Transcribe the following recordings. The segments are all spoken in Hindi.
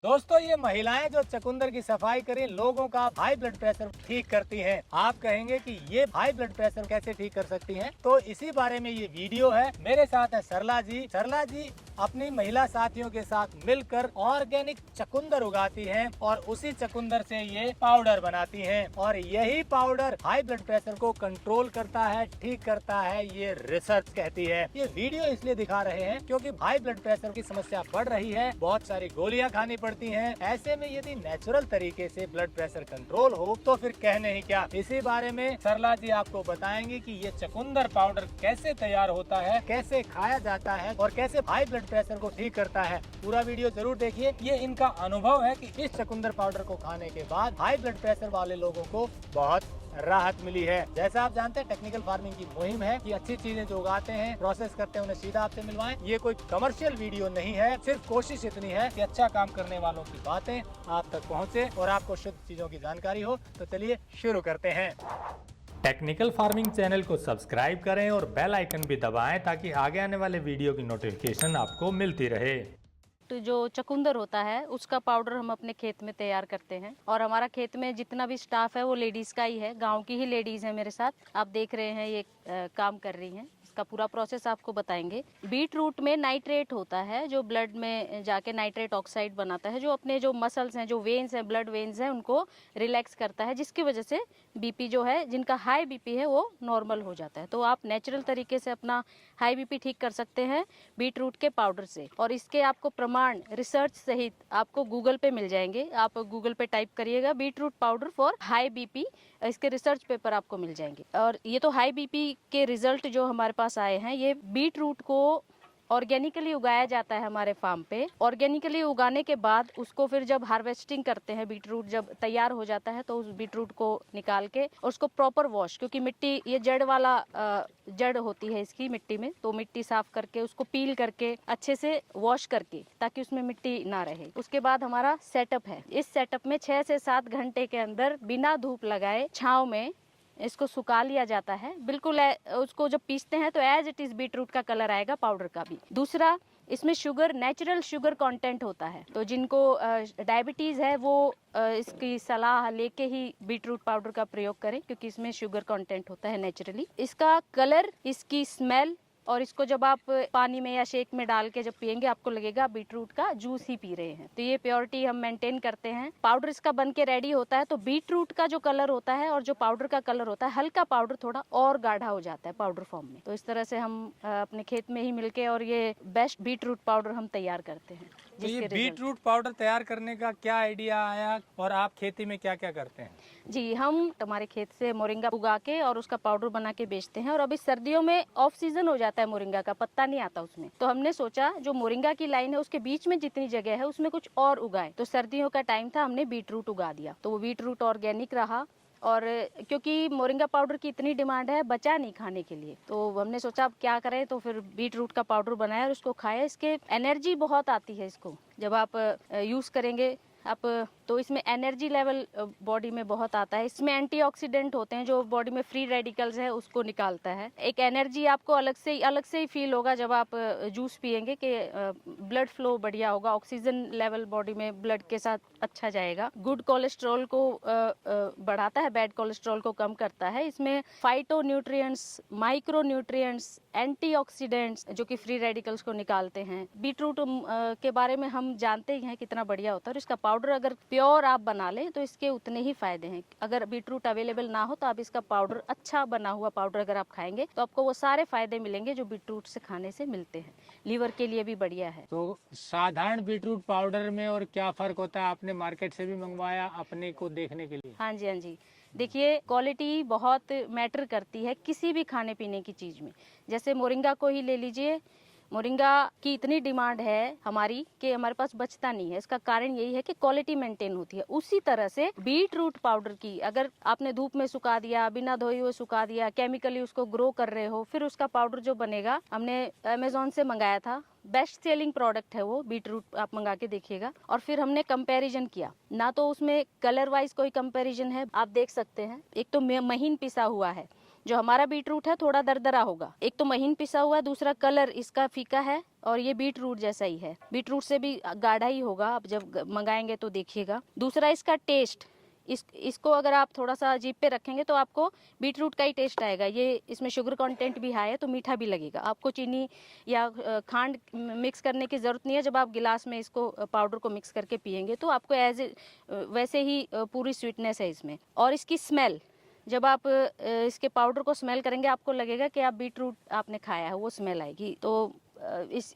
दोस्तों, ये महिलाएं जो चुकंदर की सफाई करें लोगों का हाई ब्लड प्रेशर ठीक करती हैं। आप कहेंगे कि ये हाई ब्लड प्रेशर कैसे ठीक कर सकती हैं? तो इसी बारे में ये वीडियो है। मेरे साथ है सरला जी। सरला जी अपनी महिला साथियों के साथ मिलकर ऑर्गेनिक चुकंदर उगाती हैं और उसी चुकंदर से ये पाउडर बनाती हैं और यही पाउडर हाई ब्लड प्रेशर को कंट्रोल करता है, ठीक करता है, ये रिसर्च कहती है। ये वीडियो इसलिए दिखा रहे हैं क्योंकि हाई ब्लड प्रेशर की समस्या बढ़ रही है, बहुत सारी गोलियां खानी पड़ती हैं। ऐसे में यदि नेचुरल तरीके से ब्लड प्रेशर कंट्रोल हो तो फिर कहने ही क्या। इसी बारे में सरला जी आपको बताएंगे कि ये चुकंदर पाउडर कैसे तैयार होता है, कैसे खाया जाता है और कैसे हाई ब्लड प्रेशर को ठीक करता है। पूरा वीडियो जरूर देखिए। ये इनका अनुभव है कि इस चुकंदर पाउडर को खाने के बाद हाई ब्लड प्रेशर वाले लोगों को बहुत राहत मिली है। जैसा आप जानते हैं टेक्निकल फार्मिंग की मुहिम है कि अच्छी चीजें जो उगाते हैं, प्रोसेस करते हैं, उन्हें सीधा आपसे मिलवाएं। ये कोई कमर्शियल वीडियो नहीं है, सिर्फ कोशिश इतनी है कि अच्छा काम करने वालों की बातें आप तक पहुंचे और आपको शुद्ध चीजों की जानकारी हो। तो चलिए शुरू करते हैं। टेक्निकल फार्मिंग चैनल को सब्सक्राइब करें और बेल आइकन भी दबाएं ताकि आगे आने वाले वीडियो की नोटिफिकेशन आपको मिलती रहे। तो जो चुकंदर होता है उसका पाउडर हम अपने खेत में तैयार करते हैं और हमारा खेत में जितना भी स्टाफ है वो लेडीज का ही है, गांव की ही लेडीज है मेरे साथ। आप देख रहे हैं ये काम कर रही हैं। इसका पूरा प्रोसेस आपको बताएंगे। बीट रूट में नाइट्रेट होता है जो ब्लड में जाके नाइट्रेट ऑक्साइड बनाता है, जो अपने जो मसल्स हैं, जो वेन्स हैं, ब्लड वेन्स हैं, उनको रिलैक्स करता है, जिसकी वजह से बीपी जो है, जिनका हाई बीपी है वो नॉर्मल हो जाता है। तो आप नेचुरल तरीके से अपना हाई बीपी ठीक कर सकते हैं बीट रूट के पाउडर से। और इसके आपको प्रमाण रिसर्च सहित आपको गूगल पे मिल जाएंगे। आप गूगल पे टाइप करिएगा beet root powder for high BP, इसके रिसर्च पेपर आपको मिल जाएंगे। और ये तो हाई बीपी के रिजल्ट जो हमारे पास आए हैं, ये बीट रूट को ऑर्गेनिकली उगाया जाता है हमारे फार्म पे। ऑर्गेनिकली उगाने के बाद उसको फिर जब हार्वेस्टिंग करते हैं, बीट रूट जब तैयार हो जाता है तो उस बीट रूट को निकाल के उसको प्रॉपर वॉश, क्योंकि मिट्टी ये जड़ वाला जड़ होती है इसकी मिट्टी में, तो मिट्टी साफ करके उसको पील करके अच्छे से वॉश करके, ताकि उसमें मिट्टी ना रहे। उसके बाद हमारा सेटअप है। इस सेटअप में 6 से 7 घंटे के अंदर बिना धूप लगाए छांव में इसको सुखा लिया जाता है। बिल्कुल उसको जब पीसते हैं तो as it is beet root का कलर आएगा, पाउडर का भी। दूसरा, इसमें शुगर, नेचुरल शुगर कंटेंट होता है, तो जिनको डायबिटीज है वो इसकी सलाह लेके ही बीट रूट पाउडर का प्रयोग करें, क्योंकि इसमें शुगर कंटेंट होता है नेचुरली। इसका कलर, इसकी स्मेल, और इसको जब आप पानी में या शेक में डाल के जब पियेंगे आपको लगेगा बीट रूट का जूस ही पी रहे हैं। तो ये प्योरिटी हम मेंटेन करते हैं। पाउडर इसका बन के रेडी होता है तो बीट रूट का जो कलर होता है और जो पाउडर का कलर होता है, हल्का पाउडर थोड़ा और गाढ़ा हो जाता है पाउडर फॉर्म में। तो इस तरह से हम अपने खेत में ही मिलके और ये बेस्ट बीट रूट पाउडर हम तैयार करते हैं। तो ये बीट रूट पाउडर तैयार करने का क्या आइडिया आया और आप खेती में क्या क्या करते हैं? जी, हम हमारे खेत से मोरिंगा उगा के और उसका पाउडर बना के बेचते हैं। और अभी सर्दियों में ऑफ सीजन हो जाता है मोरिंगा का, पत्ता नहीं आता उसमें, तो हमने सोचा जो मोरिंगा की लाइन है उसके बीच में जितनी जगह है उसमें कुछ और उगाए। तो सर्दियों का टाइम था, हमने बीट रूट उगा दिया, तो वो बीट रूट ऑर्गेनिक रहा। और क्योंकि मोरिंगा पाउडर की इतनी डिमांड है, बचा नहीं खाने के लिए, तो हमने सोचा अब क्या करें, तो फिर बीट रूट का पाउडर बनाया और उसको खाया। इसके एनर्जी बहुत आती है, इसको जब आप यूज करेंगे आप, तो इसमें एनर्जी लेवल बॉडी में बहुत आता है। इसमें एंटीऑक्सीडेंट होते हैं जो बॉडी में फ्री रेडिकल्स है उसको निकालता है। एक एनर्जी आपको अलग से ही फील होगा जब आप जूस पियेंगे कि ब्लड फ्लो बढ़िया होगा, ऑक्सीजन लेवल बॉडी में ब्लड के साथ अच्छा जाएगा। गुड कोलेस्ट्रॉल को बढ़ाता है, बैड कोलेस्ट्रॉल को कम करता है। इसमें phyto nutrients, micro nutrients, antioxidants जो कि फ्री रेडिकल्स को निकालते हैं। बीट रूट के बारे में हम जानते ही हैं कितना बढ़िया होता है। और इसका पाउडर अगर प्योर आप बना लें तो इसके उतने ही फायदे हैं। अगर बीट रूट अवेलेबल ना हो तो आप इसका पाउडर, अच्छा बना हुआ पाउडर अगर आप खाएंगे तो आपको वो सारे फायदे मिलेंगे जो बीट रूट से खाने से मिलते हैं। लीवर के लिए भी बढ़िया है। तो साधारण बीट रूट पाउडर में और क्या फर्क होता है? आपने मार्केट से भी मंगवाया अपने को देखने के लिए? हाँ जी, हाँ जी। देखिए, क्वालिटी बहुत मैटर करती है किसी भी खाने पीने की चीज़ में। जैसे मोरिंगा को ही ले लीजिए, मोरिंगा की इतनी डिमांड है हमारी कि हमारे पास बचता नहीं है। इसका कारण यही है कि क्वालिटी मेंटेन होती है। उसी तरह से बीट रूट पाउडर की अगर आपने धूप में सुखा दिया, बिना धोए हुए सुखा दिया, केमिकली उसको ग्रो कर रहे हो, फिर उसका पाउडर जो बनेगा, हमने अमेजोन से मंगाया था, बेस्ट सेलिंग प्रोडक्ट है वो बीट रूट, आप मंगा के देखिएगा। और फिर हमने कंपैरिजन किया ना, तो उसमें कलर वाइज कोई कंपैरिजन है, आप देख सकते हैं। एक तो महीन पिसा हुआ है, जो हमारा बीट रूट है थोड़ा दरदरा होगा। एक तो महीन पिसा हुआ है, दूसरा कलर इसका फीका है और ये बीट रूट जैसा ही है। बीट रूट से भी गाढ़ा ही होगा, आप जब मंगाएंगे तो देखिएगा। दूसरा इसका टेस्ट, इसको अगर आप थोड़ा सा जीभ पे रखेंगे तो आपको बीट रूट का ही टेस्ट आएगा। ये इसमें शुगर कंटेंट भी हाई है तो मीठा भी लगेगा। आपको चीनी या खांड मिक्स करने की ज़रूरत नहीं है। जब आप गिलास में इसको पाउडर को मिक्स करके पियेंगे तो आपको वैसे ही पूरी स्वीटनेस है इसमें। और इसकी स्मेल, जब आप इसके पाउडर को स्मेल करेंगे आपको लगेगा कि आप बीट रूट आपने खाया है, वो स्मेल आएगी। तो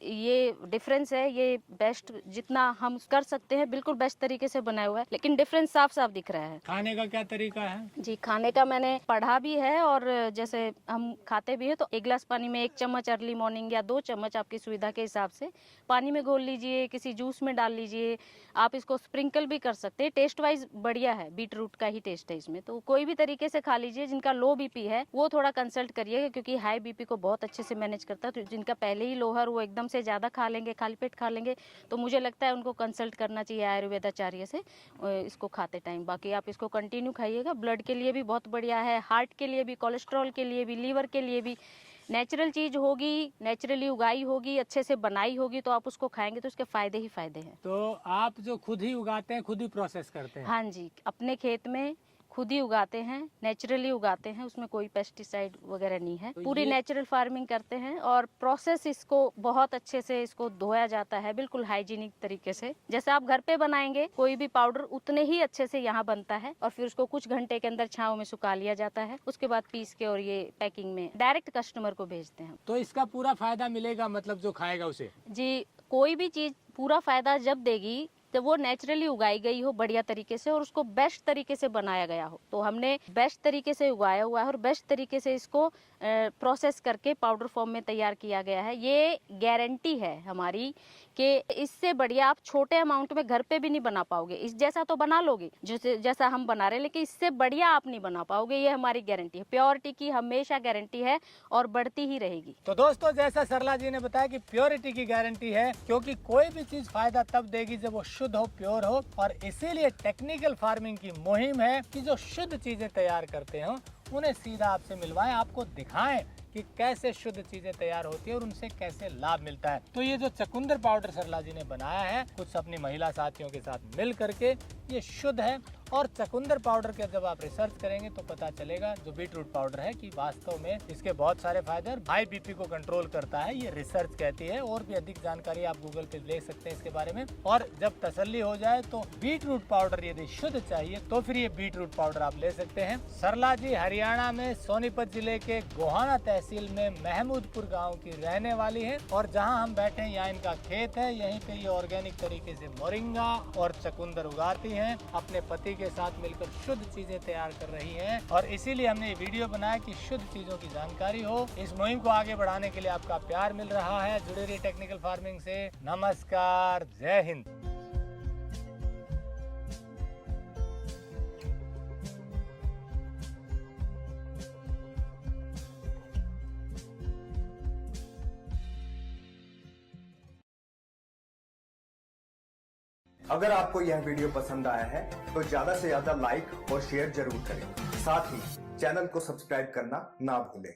ये डिफरेंस है। ये बेस्ट जितना हम कर सकते हैं बिल्कुल बेस्ट तरीके से बनाया हुआ है, लेकिन डिफरेंस साफ साफ दिख रहा है। खाने का क्या तरीका है? जी, खाने का मैंने पढ़ा भी है और जैसे हम खाते भी है तो 1 गिलास पानी में 1 चम्मच अर्ली मॉर्निंग या 2 चम्मच आपकी सुविधा के हिसाब से पानी में घोल लीजिए, किसी जूस में डाल लीजिए। आप इसको स्प्रिंकल भी कर सकते हैं। टेस्ट वाइज बढ़िया है, बीट रूट का ही टेस्ट है इसमें। तो कोई भी तरीके से खा लीजिए। जिनका लो बीपी है वो थोड़ा कंसल्ट करिएगा, क्योंकि हाई बीपी को बहुत अच्छे से मैनेज करता है। तो जिनका पहले ही लो है वो एकदम से ज़्यादा खा लेंगे, खाली पेट खा लेंगे, तो मुझे लगता है उनको कंसल्ट करना चाहिए आयुर्वेदाचार्य से इसको खाते टाइम। बाकी आप इसको कंटिन्यू खाइएगा। ब्लड के लिए भी बहुत बढ़िया है, हार्ट के लिए भी, कोलेस्ट्रॉल के लिए भी, लीवर के लिए भी। नेचुरल चीज़ होगी, नेचुरली उगाई होगी, अच्छे से बनाई होगी, तो आप उसको खाएंगे तो उसके फायदे ही फायदे हैं। तो आप जो खुद ही उगाते हैं, खुद ही प्रोसेस करते हैं? हाँ जी, अपने खेत में खुद ही उगाते हैं, नेचुरली उगाते हैं, उसमें कोई पेस्टिसाइड वगैरह नहीं है। पूरी नेचुरल फार्मिंग करते हैं और प्रोसेस इसको बहुत अच्छे से इसको धोया जाता है, बिल्कुल हाइजीनिक तरीके से। जैसे आप घर पे बनाएंगे कोई भी पाउडर उतने ही अच्छे से यहाँ बनता है और फिर उसको कुछ घंटे के अंदर छांव में सुखा लिया जाता है। उसके बाद पीस के और ये पैकिंग में डायरेक्ट कस्टमर को भेजते हैं। तो इसका पूरा फायदा मिलेगा, मतलब जो खाएगा उसे? जी, कोई भी चीज पूरा फायदा जब देगी जब वो नेचुरली उगाई गई हो बढ़िया तरीके से और उसको बेस्ट तरीके से बनाया गया हो। तो हमने बेस्ट तरीके से उगाया हुआ है और बेस्ट तरीके से इसको प्रोसेस करके पाउडर फॉर्म में तैयार किया गया है। ये गारंटी है हमारी कि इससे बढ़िया आप छोटे अमाउंट में घर पे भी नहीं बना पाओगे। इस जैसा तो बना लोगे जैसा हम बना रहे हैं, लेकिन इससे बढ़िया आप नहीं बना पाओगे। ये हमारी गारंटी है। प्योरिटी की हमेशा गारंटी है और बढ़ती ही रहेगी। तो दोस्तों, जैसा सरला जी ने बताया कि प्योरिटी की गारंटी है, क्योंकि कोई भी चीज फायदा तब देगी जब वो शुद्ध हो, प्योर हो। और इसीलिए टेक्निकल फार्मिंग की मुहिम है कि जो शुद्ध चीजें तैयार करते हो उन्हें सीधा आपसे मिलवाएं, आपको दिखाएं कि कैसे शुद्ध चीजें तैयार होती है और उनसे कैसे लाभ मिलता है। तो ये जो चकुंदर पाउडर सरला जी ने बनाया है कुछ अपनी महिला साथियों के साथ मिल करके, ये शुद्ध है। और चकुंदर पाउडर के जब आप रिसर्च करेंगे तो पता चलेगा जो बीट रूट पाउडर है कि वास्तव में इसके बहुत सारे फायदे और हाई बीपी को कंट्रोल करता है, ये रिसर्च कहती है। और भी अधिक जानकारी आप गूगल पे ले सकते हैं इसके बारे में। और जब तसल्ली हो जाए तो बीट रूट पाउडर यदि शुद्ध चाहिए तो फिर ये बीट रूट पाउडर आप ले सकते हैं। सरला जी हरियाणा में सोनीपत जिले के गोहाना तहसील में महमूदपुर गाँव की रहने वाली है। और जहाँ हम बैठे हैं यहाँ इनका खेत है। यहीं पे ये ऑर्गेनिक तरीके से मोरिंगा और चकुंदर उगाती हैं, अपने पति के साथ मिलकर शुद्ध चीजें तैयार कर रही हैं। और इसीलिए हमने ये वीडियो बनाया कि शुद्ध चीजों की जानकारी हो। इस मुहिम को आगे बढ़ाने के लिए आपका प्यार मिल रहा है। जुड़े रहिए टेक्निकल फार्मिंग से। नमस्कार, जय हिंद। अगर आपको यह वीडियो पसंद आया है तो ज्यादा से ज्यादा लाइक और शेयर जरूर करें। साथ ही चैनल को सब्सक्राइब करना ना भूलें।